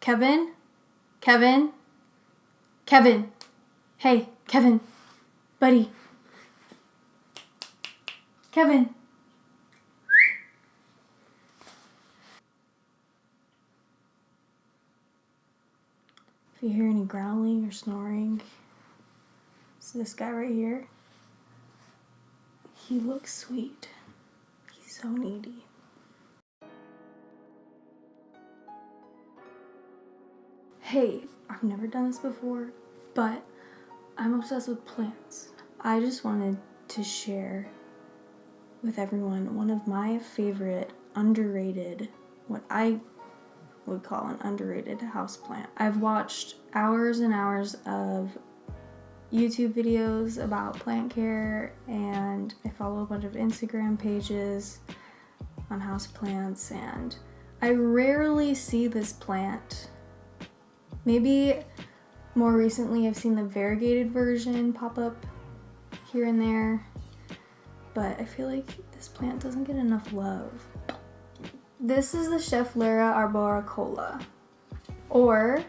Kevin? Kevin? Kevin! Hey, Kevin! Buddy! Kevin! If you hear any growling or snoring, it's this guy right here. He looks sweet. He's so needy. Hey, I've never done this before, but I'm obsessed with plants. I just wanted to share with everyone one of my favorite underrated, what I would call an underrated houseplant. I've watched hours and hours of YouTube videos about plant care, and I follow a bunch of Instagram pages on houseplants, and I rarely see this plant. Maybe more recently I've seen the variegated version pop up here and there, but I feel like this plant doesn't get enough love. This is the Schefflera arboricola, or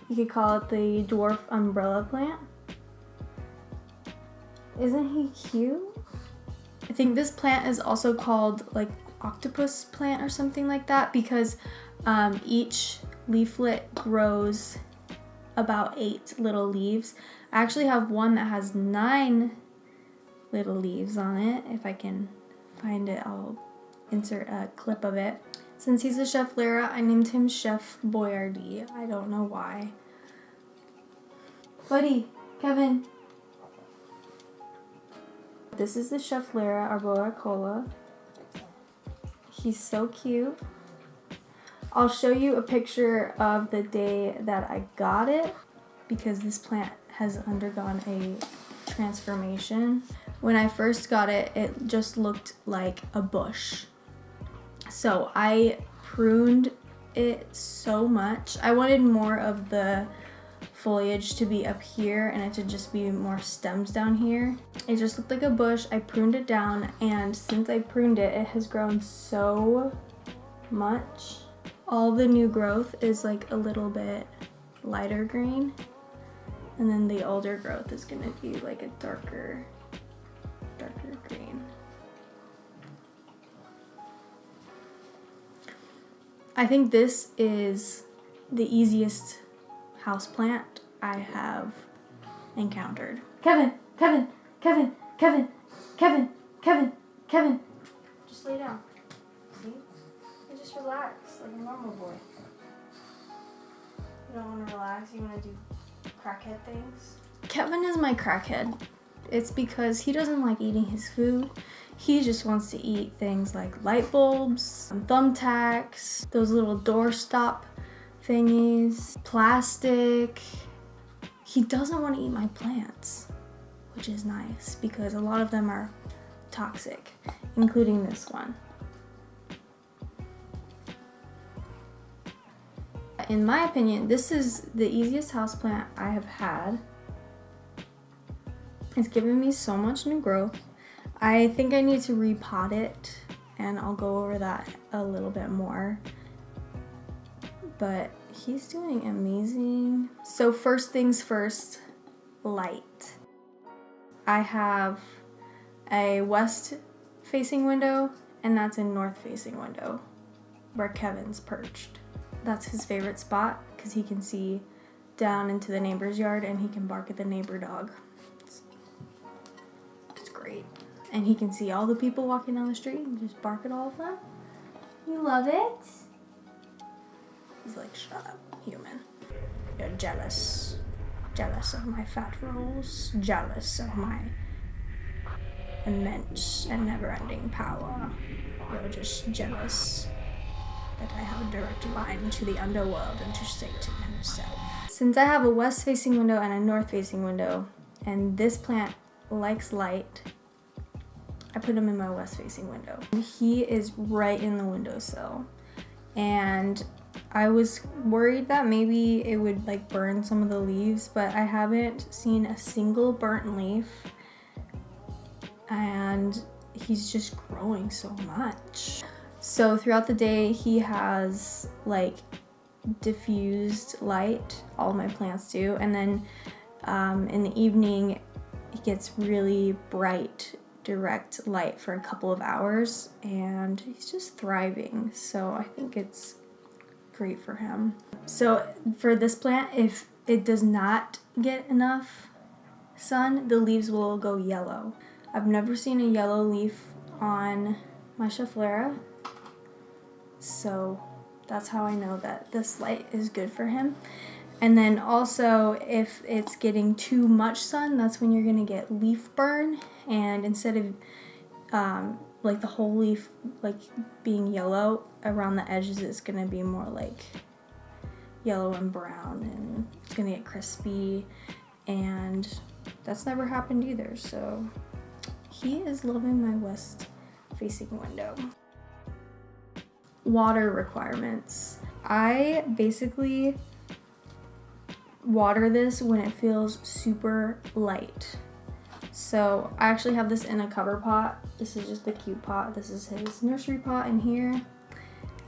you could call it the dwarf umbrella plant. Isn't he cute? I think this plant is also called like octopus plant or something like that, because each leaflet grows about 8 little leaves. I actually have one that has 9 little leaves on it. If I can find it, I'll insert a clip of it. Since he's a Schefflera, I named him Chef Boyardee. I don't know why. Buddy, Kevin. This is the Schefflera arboricola. He's so cute. I'll show you a picture of the day that I got it, because this plant has undergone a transformation. When I first got it, it just looked like a bush. So I pruned it so much. I wanted more of the foliage to be up here and it to just be more stems down here. It just looked like a bush. I pruned it down, and since I pruned it, it has grown so much. All the new growth is like a little bit lighter green, and then the older growth is gonna be like a darker green. I think this is the easiest houseplant I have encountered. Kevin, Kevin, Kevin, Kevin, Kevin, Kevin, Kevin. Just lay down. See? You just relax like a normal boy. You don't want to relax, you want to do crackhead things. Kevin is my crackhead. It's because he doesn't like eating his food. He just wants to eat things like light bulbs, thumbtacks, those little doorstop thingies, plastic. He doesn't want to eat my plants, which is nice because a lot of them are toxic, including this one. In my opinion, this is the easiest houseplant I have had. It's given me so much new growth. I think I need to repot it, and I'll go over that a little bit more. But he's doing amazing. So first things first, light. I have a west facing window, and that's a north facing window where Kevin's perched. That's his favorite spot because he can see down into the neighbor's yard and he can bark at the neighbor dog. It's great. And he can see all the people walking down the street and just bark at all of them. You love it? He's like, shut up, human. You're jealous. Jealous of my fat rolls. Jealous of my immense and never-ending power. You're just jealous that I have a direct line to the underworld and to Satan himself. Since I have a west-facing window and a north-facing window, and this plant likes light, I put him in my west-facing window. He is right in the windowsill, and I was worried that maybe it would like burn some of the leaves, but I haven't seen a single burnt leaf, and he's just growing so much. So throughout the day, he has like diffused light. All my plants do. And then in the evening, it gets really bright, direct light for a couple of hours, and he's just thriving. So I think it's great for him. So for this plant, if it does not get enough sun, the leaves will go yellow. I've never seen a yellow leaf on my Schefflera, so that's how I know that this light is good for him. And then also, if it's getting too much sun, that's when you're gonna get leaf burn, and instead of like the whole leaf like being yellow, around the edges it's gonna be more like yellow and brown, and it's gonna get crispy, and that's never happened either. So he is loving my west facing window. Water requirements. I basically water this when it feels super light. So I actually have this in a cover pot. This is just the cute pot. This is his nursery pot in here.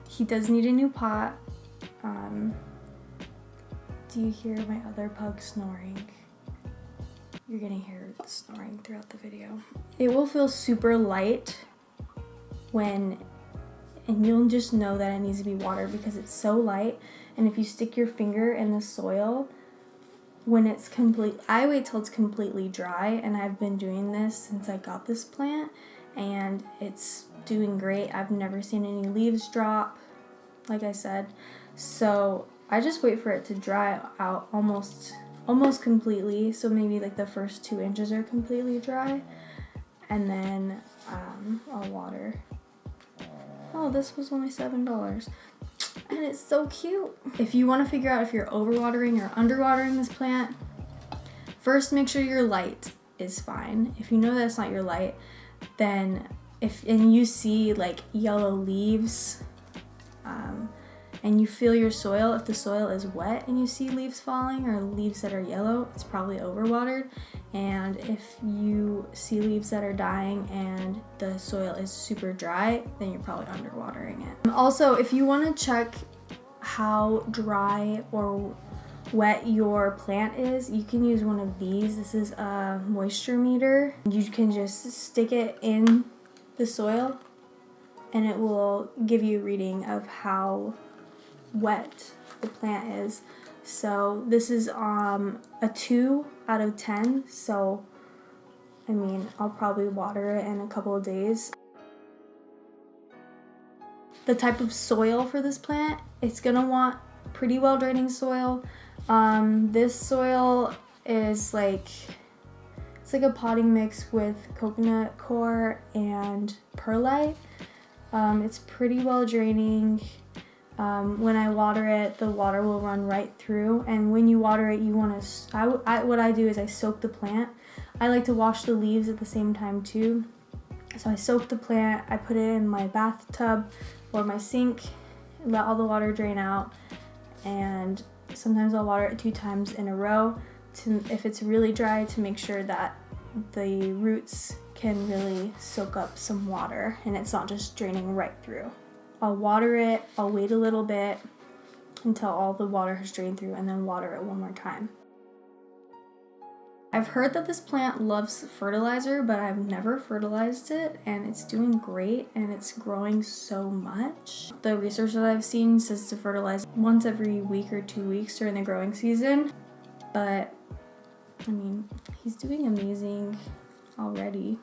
He does need a new pot. Do you hear my other pug snoring? You're gonna hear the snoring throughout the video. It will feel super light and you'll just know that it needs to be watered because it's so light. And if you stick your finger in the soil, when it's I wait till it's completely dry, and I've been doing this since I got this plant, and it's doing great. I've never seen any leaves drop, like I said. So I just wait for it to dry out almost completely. So maybe like the first 2 inches are completely dry, and then I'll water. Oh, this was only $7. And it's so cute. If you want to figure out if you're overwatering or underwatering this plant, first make sure your light is fine. If you know that's not your light, then and you see like yellow leaves, and you feel your soil, if the soil is wet and you see leaves falling or leaves that are yellow, it's probably overwatered. And if you see leaves that are dying and the soil is super dry, then you're probably underwatering it. Also, if you want to check how dry or wet your plant is, you can use one of these. This is a moisture meter. You can just stick it in the soil and it will give you a reading of how wet the plant is. So this is a 2 out of 10. So I mean, I'll probably water it in a couple of days. The type of soil for this plant, it's gonna want pretty well draining soil. This soil is it's like a potting mix with coconut coir and perlite. It's pretty well draining. When I water it, the water will run right through, and when you water it, you want to, what I do is I soak the plant. I like to wash the leaves at the same time too. So I soak the plant, I put it in my bathtub or my sink, let all the water drain out, and sometimes I'll water it 2 times in a row if it's really dry, to make sure that the roots can really soak up some water and it's not just draining right through. I'll water it, I'll wait a little bit until all the water has drained through, and then water it one more time. I've heard that this plant loves fertilizer, but I've never fertilized it, and it's doing great and it's growing so much. The research that I've seen says to fertilize once every week or 2 weeks during the growing season, but I mean, he's doing amazing already.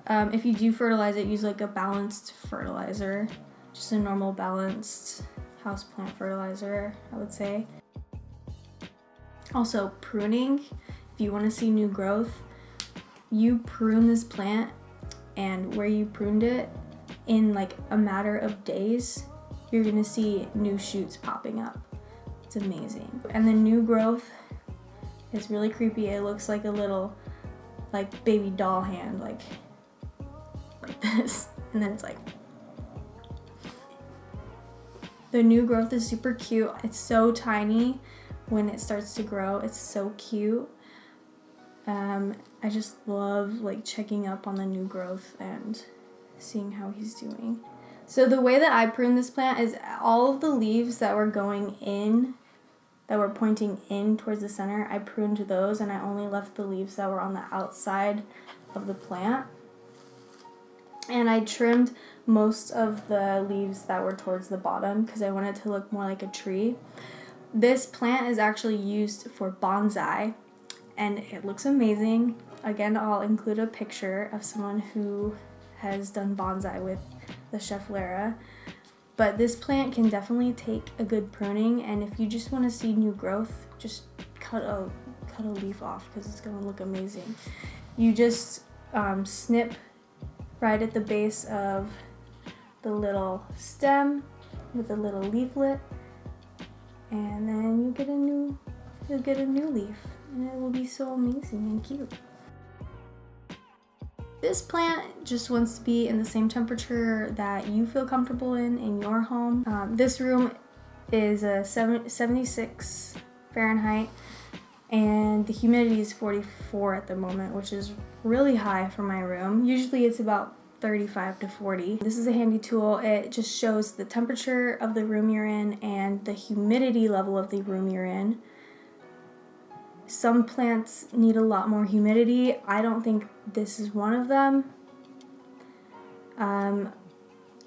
If you do fertilize it, use like a balanced fertilizer. Just a normal balanced houseplant fertilizer, I would say. Also, pruning. If you want to see new growth, you prune this plant, and where you pruned it, in like a matter of days, you're gonna see new shoots popping up. It's amazing. And the new growth is really creepy. It looks like a little like baby doll hand, like this, and then it's like, the new growth is super cute. It's so tiny when it starts to grow. It's so cute. I just love like checking up on the new growth and seeing how he's doing. So the way that I pruned this plant is all of the leaves that were going in, that were pointing in towards the center, I pruned those, and I only left the leaves that were on the outside of the plant. And I trimmed most of the leaves that were towards the bottom because I wanted it to look more like a tree. This plant is actually used for bonsai, and it looks amazing. Again, I'll include a picture of someone who has done bonsai with the Schefflera. But this plant can definitely take a good pruning, and if you just want to see new growth, just cut a leaf off because it's going to look amazing. You just snip right at the base of the little stem with a little leaflet, and then you'll get a new leaf, and it will be so amazing and cute. This plant just wants to be in the same temperature that you feel comfortable in your home. This room is a 76 Fahrenheit, and the humidity is 44 at the moment, which is really high for my room. Usually it's about 35 to 40. This is a handy tool. It just shows the temperature of the room you're in and the humidity level of the room you're in. Some plants need a lot more humidity. I don't think this is one of them.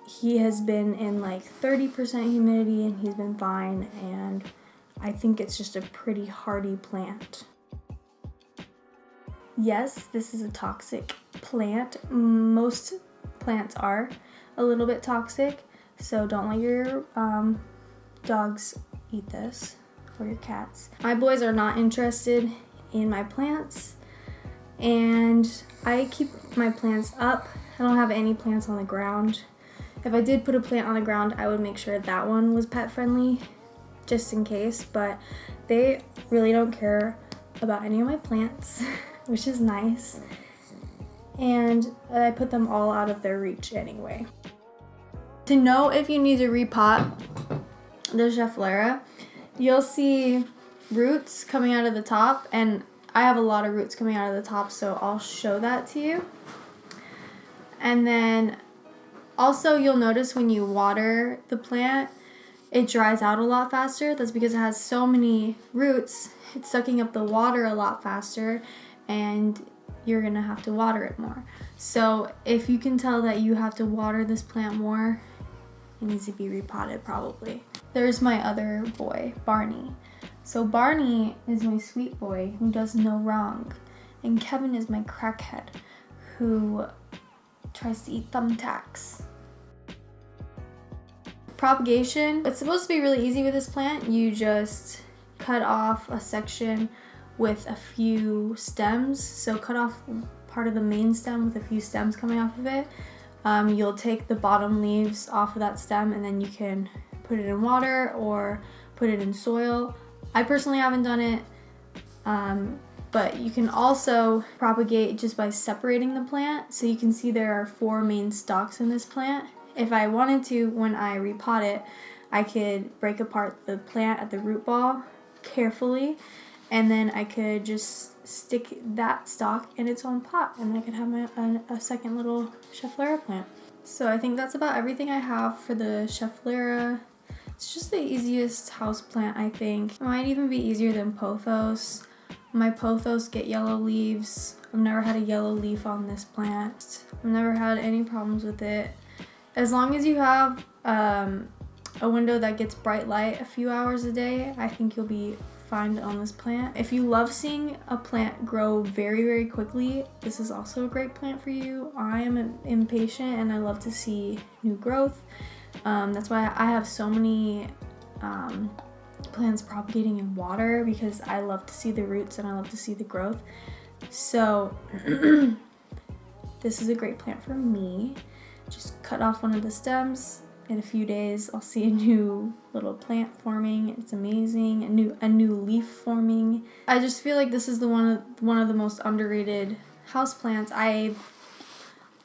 He has been in like 30% humidity and he's been fine, and I think it's just a pretty hardy plant. Yes, this is a toxic plant. Most plants are a little bit toxic, so don't let your dogs eat this, or your cats. My boys are not interested in my plants, and I keep my plants up. I don't have any plants on the ground. If I did put a plant on the ground, I would make sure that one was pet friendly, just in case, but they really don't care about any of my plants, which is nice. And I put them all out of their reach anyway. To know if you need to repot the Schefflera, you'll see roots coming out of the top, and I have a lot of roots coming out of the top, so I'll show that to you. And then also you'll notice when you water the plant, it dries out a lot faster. That's because it has so many roots, it's sucking up the water a lot faster, and you're gonna have to water it more. So if you can tell that you have to water this plant more, it needs to be repotted probably. There's my other boy, Barney. So Barney is my sweet boy who does no wrong, and Kevin is my crackhead who tries to eat thumbtacks. Propagation, it's supposed to be really easy with this plant. You just cut off a section with a few stems. So cut off part of the main stem with a few stems coming off of it. You'll take the bottom leaves off of that stem, and then you can put it in water or put it in soil. I personally haven't done it, but you can also propagate just by separating the plant. So you can see there are 4 main stalks in this plant. If I wanted to, when I repot it, I could break apart the plant at the root ball carefully, and then I could just stick that stalk in its own pot, and I could have a second little Schefflera plant. So I think that's about everything I have for the Schefflera. It's just the easiest house plant, I think. It might even be easier than pothos. My pothos get yellow leaves. I've never had a yellow leaf on this plant. I've never had any problems with it. As long as you have a window that gets bright light a few hours a day, I think you'll be fine on this plant. If you love seeing a plant grow very, very quickly, this is also a great plant for you. I am impatient and I love to see new growth. That's why I have so many plants propagating in water, because I love to see the roots and I love to see the growth. So this is a great plant for me. Just cut off one of the stems. In a few days, I'll see a new little plant forming. It's amazing. A new leaf forming. I just feel like this is one of the most underrated houseplants. I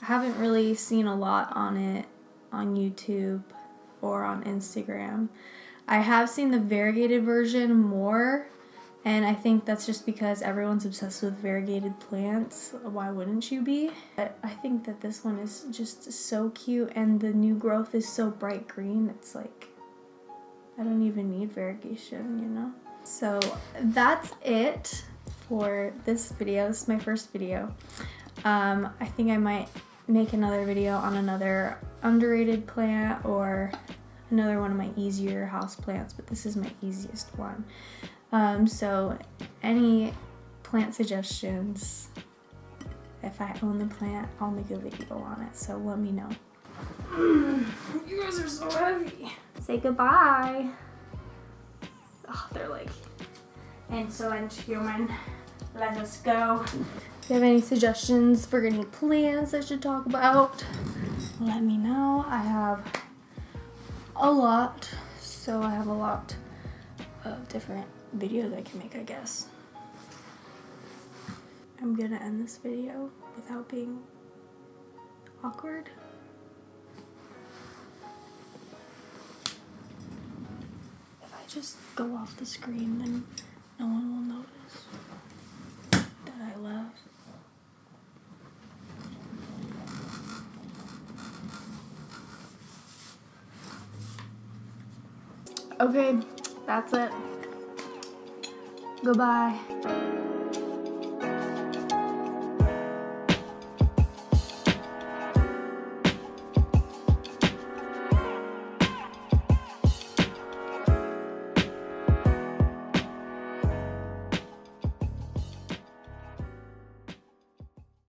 haven't really seen a lot on it on YouTube or on Instagram. I have seen the variegated version more And I think that's just because everyone's obsessed with variegated plants. Why wouldn't you be? But I think that this one is just so cute, and the new growth is so bright green. It's like, I don't even need variegation, you know? So that's it for this video. This is my first video. I think I might make another video on another underrated plant or another one of my easier house plants, but this is my easiest one. So any plant suggestions, if I own the plant, I'll make a video on it, so let me know. You guys are so heavy. Say goodbye. Oh, they're like, and so human. Let us go. If you have any suggestions for any plants I should talk about, let me know. I have a lot, so I have a lot of different videos I can make, I guess. I'm gonna end this video without being awkward. If I just go off the screen, then no one will notice that I left. Okay, that's it. Goodbye.